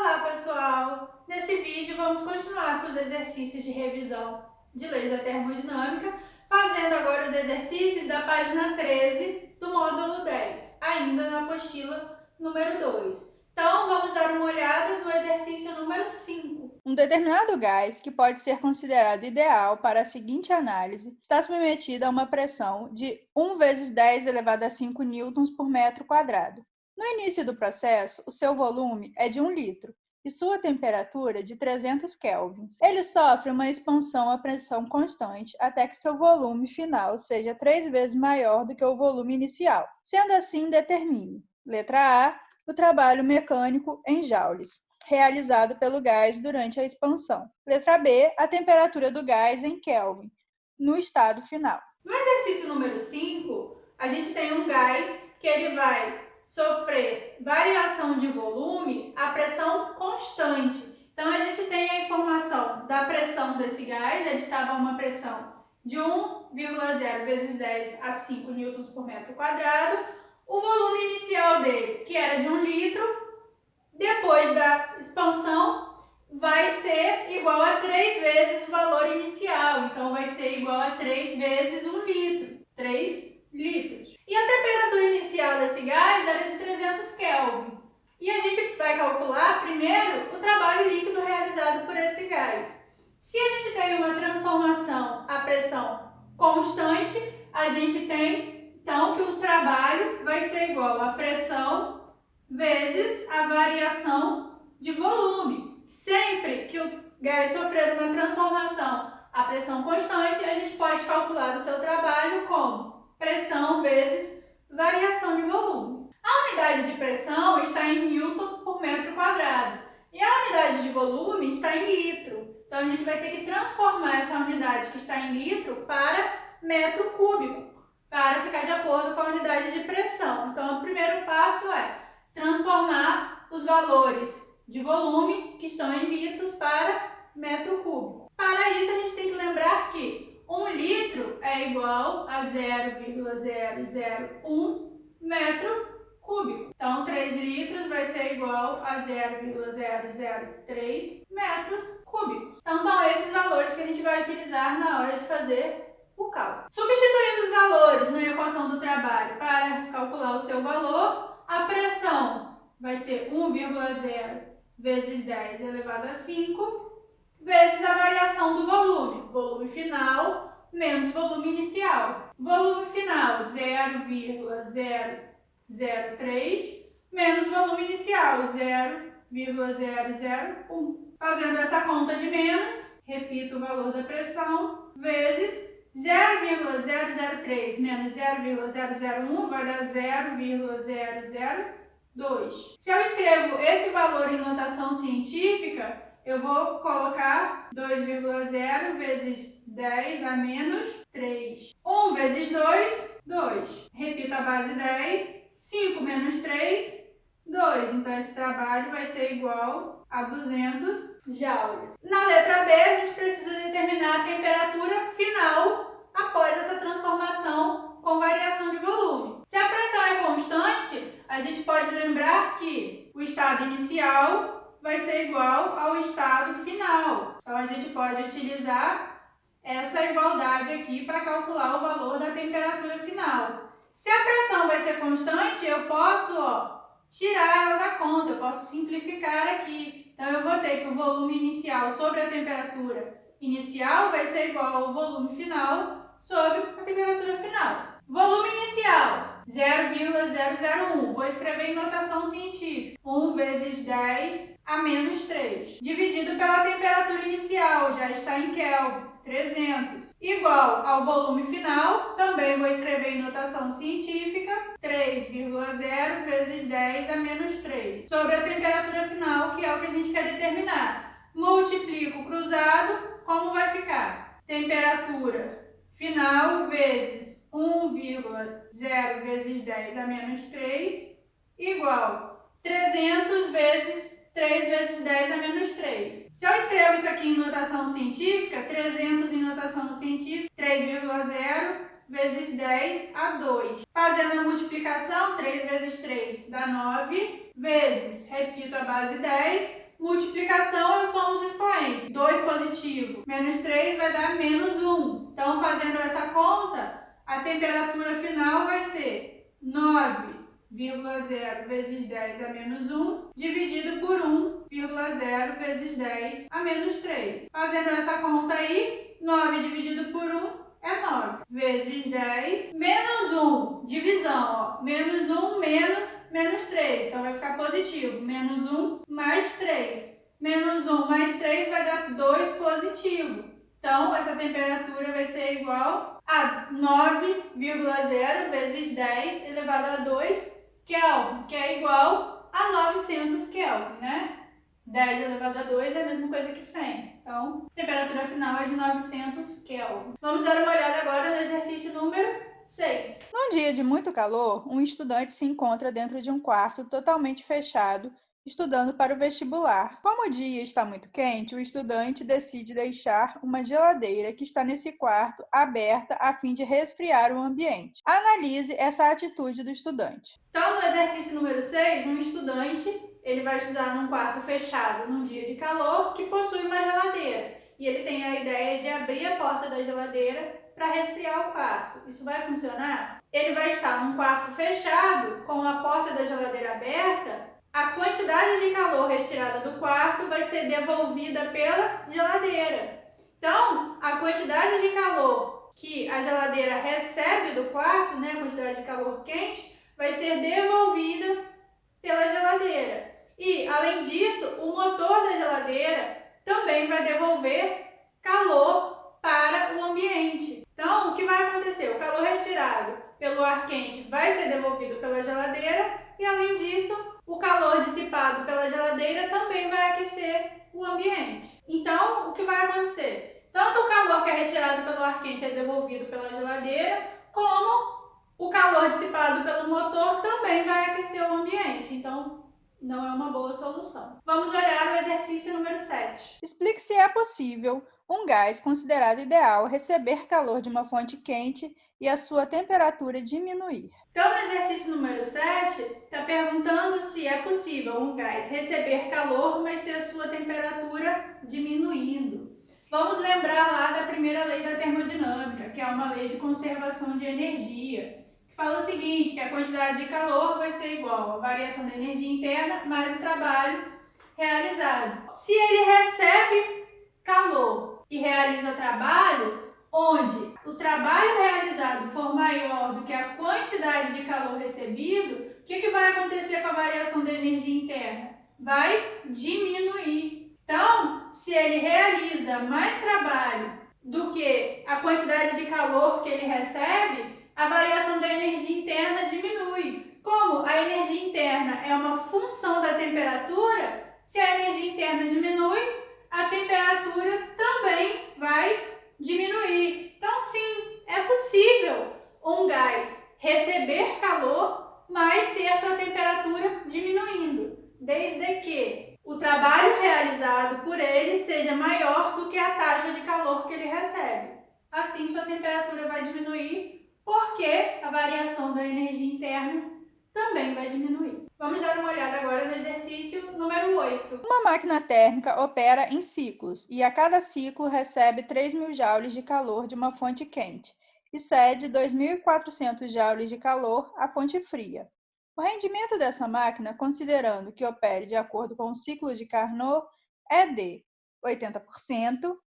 Olá, pessoal! Nesse vídeo vamos continuar com os exercícios de revisão de leis da termodinâmica, fazendo agora os exercícios da página 13 do módulo 10, ainda na apostila número 2. Então, vamos dar uma olhada no exercício número 5. Um determinado gás, que pode ser considerado ideal para a seguinte análise, está submetido a uma pressão de 1 vezes 10 elevado a 5 newtons por metro quadrado. No início do processo, o seu volume é de 1 litro e sua temperatura de 300 kelvins. Ele sofre uma expansão a pressão constante até que seu volume final seja 3 vezes maior do que o volume inicial. Sendo assim, determine: letra A, o trabalho mecânico em joules realizado pelo gás durante a expansão. Letra B, a temperatura do gás em Kelvin, no estado final. No exercício número 5, a gente tem um gás que ele vai sofrer variação de volume a pressão constante. Então, a gente tem a informação da pressão desse gás, ele estava a uma pressão de 1,0 vezes 10 a 5 newtons por metro quadrado. O volume inicial dele, que era de 1 litro, depois da expansão, vai ser igual a 3 vezes o valor inicial. Então, vai ser igual a 3 vezes 1 litro. 3 litros. E a temperatura inicial desse gás era de 300 Kelvin. E a gente vai calcular primeiro o trabalho líquido realizado por esse gás. Se a gente tem uma transformação a pressão constante, a gente tem, então, que o trabalho vai ser igual a pressão vezes a variação de volume. Sempre que o gás sofrer uma transformação a pressão constante, a gente pode calcular o seu trabalho como pressão vezes variação de volume. A unidade de pressão está em Newton por metro quadrado e a unidade de volume está em litro. Então, a gente vai ter que transformar essa unidade que está em litro para metro cúbico, para ficar de acordo com a unidade de pressão. Então, o primeiro passo é transformar os valores de volume que estão em litros para metro cúbico. Para isso, a gente tem que lembrar que 1 litro é igual a 0,001 metro cúbico. Então, 3 litros vai ser igual a 0,003 metros cúbicos. Então, são esses valores que a gente vai utilizar na hora de fazer o cálculo. Substituindo os valores na equação do trabalho para calcular o seu valor, a pressão vai ser 1,0 vezes 10 elevado a 5 vezes a variação do volume. Volume final menos volume inicial. Volume final 0,003 menos volume inicial 0,001. Fazendo essa conta de menos, repito o valor da pressão, vezes 0,003 menos 0,001 vai dar 0,002. Se eu escrevo esse valor em notação científica, eu vou colocar 2,0 vezes 10 a menos 3. 1 vezes 2, 2. Repito a base 10. 5 menos 3, 2. Então, esse trabalho vai ser igual a 200 joules. Na letra B, a gente precisa determinar a temperatura final após essa transformação com variação de volume. Se a pressão é constante, a gente pode lembrar que o estado inicial vai ser igual ao estado final. Então, a gente pode utilizar essa igualdade aqui para calcular o valor da temperatura final. Se a pressão vai ser constante, eu posso tirar ela da conta, eu posso simplificar aqui. Então, eu vou ter que o volume inicial sobre a temperatura inicial vai ser igual ao volume final sobre a temperatura final. Volume inicial, 0,001. Vou escrever em notação científica. 1 vezes 10 a menos 3. Dividido pela temperatura inicial, já está em Kelvin. 300, igual ao volume final, também vou escrever em notação científica, 3,0 vezes 10 a menos 3, sobre a temperatura final, que é o que a gente quer determinar. Multiplico cruzado, como vai ficar? Temperatura final vezes 1,0 vezes 10 a menos 3, igual 300 vezes 3 vezes 10 a menos 3. Se eu escrevo isso aqui em notação científica, 300 em notação científica, 3,0 vezes 10 a 2. Fazendo a multiplicação, 3 vezes 3 dá 9, vezes, repito a base 10, multiplicação eu somo os expoentes. 2 positivo menos 3 vai dar menos 1. Então, fazendo essa conta, a temperatura final vai ser 9,0 vezes 10 a menos 1, dividido por 1,0 vezes 10 a menos 3. Fazendo essa conta aí, 9 dividido por 1 é 9, vezes 10, menos 1, divisão, ó, menos 1 menos 3, então vai ficar positivo, menos 1 mais 3. Menos 1 mais 3 vai dar 2 positivo. Então, essa temperatura vai ser igual a 9,0 vezes 10 elevado a 2 Kelvin, que é igual a 900 Kelvin, né? 10 elevado a 2 é a mesma coisa que 100. Então, a temperatura final é de 900 Kelvin. Vamos dar uma olhada agora no exercício número 6. Num dia de muito calor, um estudante se encontra dentro de um quarto totalmente fechado, estudando para o vestibular. Como o dia está muito quente, o estudante decide deixar uma geladeira que está nesse quarto aberta a fim de resfriar o ambiente. Analise essa atitude do estudante. Então, no exercício número 6, um estudante ele vai estudar num quarto fechado num dia de calor que possui uma geladeira. E ele tem a ideia de abrir a porta da geladeira para resfriar o quarto. Isso vai funcionar? Ele vai estar num quarto fechado com a porta da geladeira aberta. A quantidade de calor retirada do quarto vai ser devolvida pela geladeira. Então, a quantidade de calor que a geladeira recebe do quarto, né, a quantidade de calor quente, vai ser devolvida pela geladeira. E, além disso, o motor da geladeira também vai devolver calor para o ambiente. Então, o que vai acontecer? O calor retirado pelo ar quente vai ser devolvido pela geladeira e, além disso, o calor dissipado pela geladeira também vai aquecer o ambiente. Então, o que vai acontecer? Tanto o calor que é retirado pelo ar quente é devolvido pela geladeira, como o calor dissipado pelo motor também vai aquecer o ambiente. Então, não é uma boa solução. Vamos olhar o exercício número 7. Explique se é possível um gás considerado ideal receber calor de uma fonte quente e a sua temperatura diminuir. Então, no exercício número 7, está perguntando se é possível um gás receber calor, mas ter a sua temperatura diminuindo. Vamos lembrar lá da primeira lei da termodinâmica, que é uma lei de conservação de energia, que fala o seguinte, que a quantidade de calor vai ser igual à variação da energia interna mais o trabalho realizado. Se ele recebe calor e realiza trabalho, onde o trabalho realizado for maior do que a quantidade de calor recebido, o que vai acontecer com a variação da energia interna? Vai diminuir. Então, se ele realiza mais trabalho do que a quantidade de calor que ele recebe, a variação da energia interna diminui. Como a energia interna é uma função da temperatura, se a energia interna diminui, a temperatura também vai diminuir. Então, sim, é possível um gás receber calor, mas ter a sua temperatura diminuindo, desde que o trabalho realizado por ele seja maior do que a taxa de calor que ele recebe. Assim, sua temperatura vai diminuir, porque a variação da energia interna também vai diminuir. Vamos dar uma olhada agora no exercício número 8. Uma máquina térmica opera em ciclos e a cada ciclo recebe 3.000 joules de calor de uma fonte quente e cede 2.400 joules de calor à fonte fria. O rendimento dessa máquina, considerando que opere de acordo com o ciclo de Carnot, é de 80%,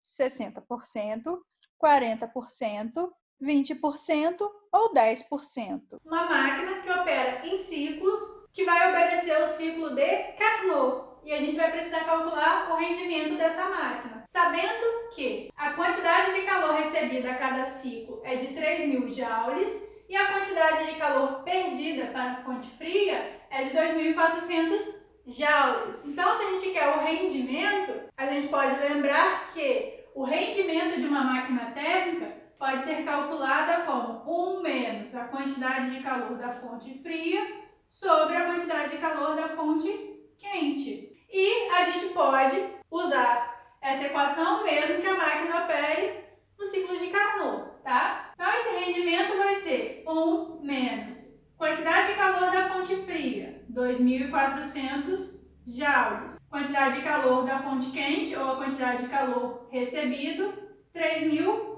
60%, 40%, 20% ou 10%. Uma máquina que opera em ciclos, que vai obedecer ao ciclo de Carnot. E a gente vai precisar calcular o rendimento dessa máquina. Sabendo que a quantidade de calor recebida a cada ciclo é de 3.000 joules e a quantidade de calor perdida para a fonte fria é de 2.400 joules. Então, se a gente quer o rendimento, a gente pode lembrar que o rendimento de uma máquina térmica pode ser calculada como 1 menos a quantidade de calor da fonte fria sobre a quantidade de calor da fonte quente. E a gente pode usar essa equação mesmo que a máquina opere no ciclo de Carnot, tá? Então, esse rendimento vai ser 1 menos quantidade de calor da fonte fria, 2.400 joules. Quantidade de calor da fonte quente ou a quantidade de calor recebido, 3.000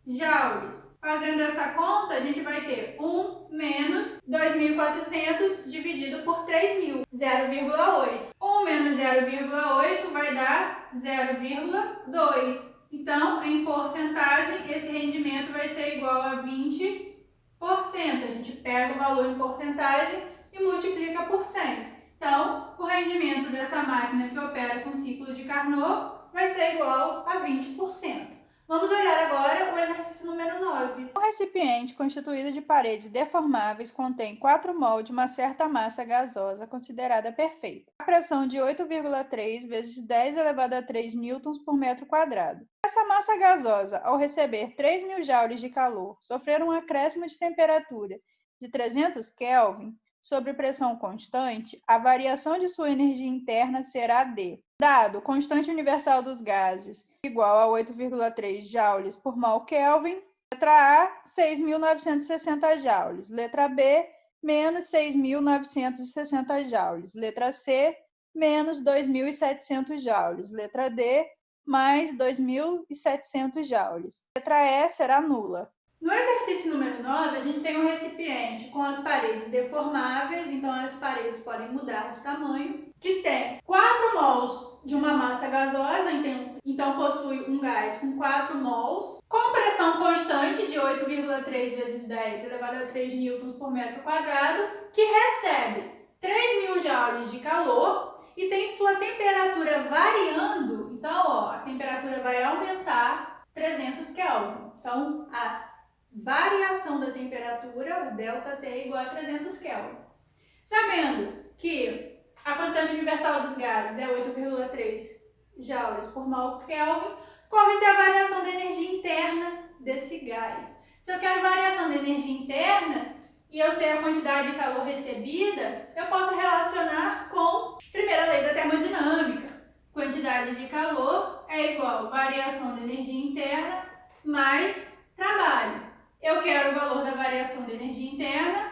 joules. Fazendo essa conta, a gente vai ter 1 menos 2.400 dividido por 3.000, 0,8. 1 menos 0,8 vai dar 0,2. Então, em porcentagem, esse rendimento vai ser igual a 20%. A gente pega o valor em porcentagem e multiplica por 100. Então, o rendimento dessa máquina que opera com ciclo de Carnot vai ser igual a 20%. Vamos olhar agora o exercício número 9. Um recipiente constituído de paredes deformáveis contém 4 mol de uma certa massa gasosa considerada perfeita. A pressão de 8,3 vezes 10 elevado a 3 newtons por metro quadrado. Essa massa gasosa, ao receber 3.000 joules de calor, sofrer um acréscimo de temperatura de 300 Kelvin, sob pressão constante, a variação de sua energia interna será D. Dado constante universal dos gases igual a 8,3 joules por mol Kelvin, letra A, 6.960 joules. Letra B, menos 6.960 joules. Letra C, menos 2.700 joules. Letra D, mais 2.700 joules. Letra E será nula. No exercício número 9, a gente tem um recipiente com as paredes deformáveis, então as paredes podem mudar de tamanho, que tem 4 mols de uma massa gasosa, então possui um gás com 4 mols, com pressão constante de 8,3 vezes 10 elevado a 3 newtons por metro quadrado, que recebe 3.000 joules de calor e tem sua temperatura variando, então a temperatura vai aumentar 300 Kelvin. Então, a variação da temperatura, o ΔT, é igual a 300 Kelvin. Sabendo que a constante universal dos gases é 8,3 joules por mol Kelvin, qual vai ser a variação da energia interna desse gás? Se eu quero variação da energia interna e eu sei a quantidade de calor recebida, eu posso relacionar com a primeira lei da termodinâmica. Quantidade de calor é igual a variação da energia interna mais trabalho. Eu quero o valor da variação da energia interna,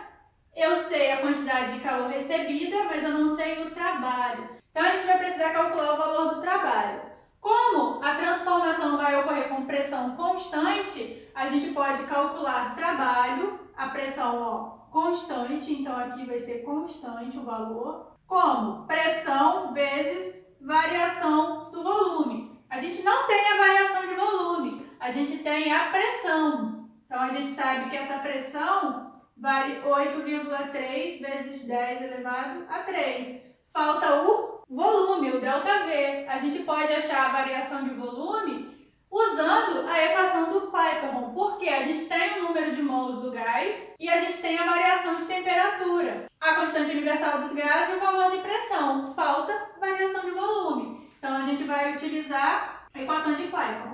eu sei a quantidade de calor recebida, mas eu não sei o trabalho. Então, a gente vai precisar calcular o valor do trabalho. Como a transformação vai ocorrer com pressão constante, a gente pode calcular trabalho, a pressão constante, então aqui vai ser constante o valor, como pressão vezes variação do volume. A gente não tem a variação de volume, a gente tem a pressão. Então, a gente sabe que essa pressão vale 8,3 vezes 10 elevado a 3. Falta o volume, o ΔV. A gente pode achar a variação de volume usando a equação do Clapeyron, porque a gente tem o número de mols do gás e a gente tem a variação de temperatura, a constante universal dos gases e o valor de pressão. Falta variação de volume. Então, a gente vai utilizar a equação de Clapeyron.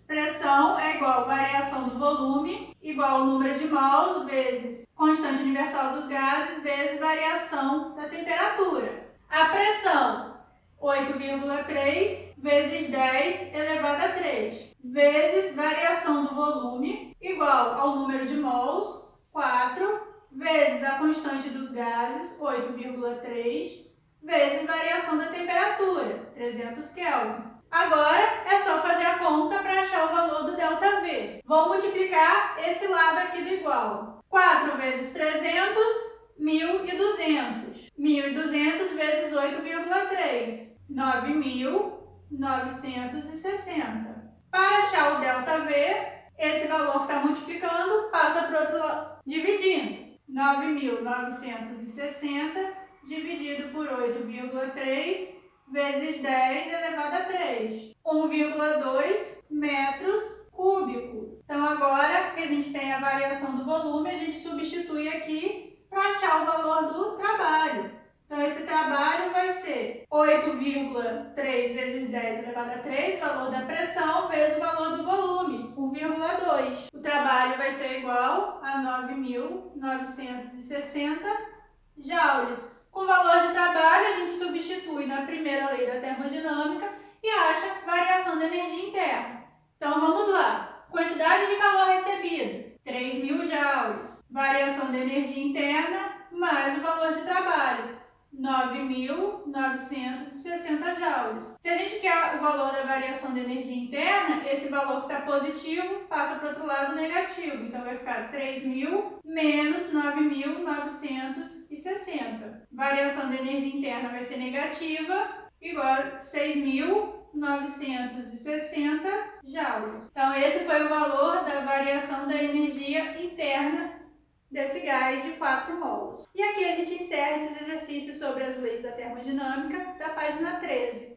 Pressão é igual a variação do volume, igual ao número de mols, vezes constante universal dos gases, vezes variação da temperatura. A pressão, 8,3 vezes 10 elevado a 3, vezes variação do volume, igual ao número de mols, 4, vezes a constante dos gases, 8,3, vezes variação da temperatura, 300 Kelvin. Agora é só fazer a conta para achar o valor do ΔV. Vou multiplicar esse lado aqui do igual. 4 vezes 300, 1.200. 1.200 vezes 8,3, 9.960. Para achar o ΔV, esse valor que está multiplicando passa para o outro lado, dividindo. 9.960 dividido por 8,3 vezes 10 elevado a 3, 1,2 metros cúbicos. Então, agora que a gente tem a variação do volume, a gente substitui aqui para achar o valor do trabalho. Então, esse trabalho vai ser 8,3 vezes 10 elevado a 3, valor da pressão, vezes o valor do volume, 1,2. O trabalho vai ser igual a 9.960 joules. Com o valor de trabalho, a gente substitui na primeira lei da termodinâmica e acha variação da energia interna. Então, vamos lá. Quantidade de calor recebida, 3.000 joules. Variação da energia interna mais o valor de trabalho, 9.960 joules. Se a gente quer o valor da variação da energia interna, esse valor que está positivo passa para o outro lado negativo. Então, vai ficar 3.000 menos 9.960. Variação da energia interna vai ser negativa, igual a 6.960 joules. Então, esse foi o valor da variação da energia interna desse gás de 4 mols. E aqui a gente encerra esses exercícios sobre as leis da termodinâmica da página 13.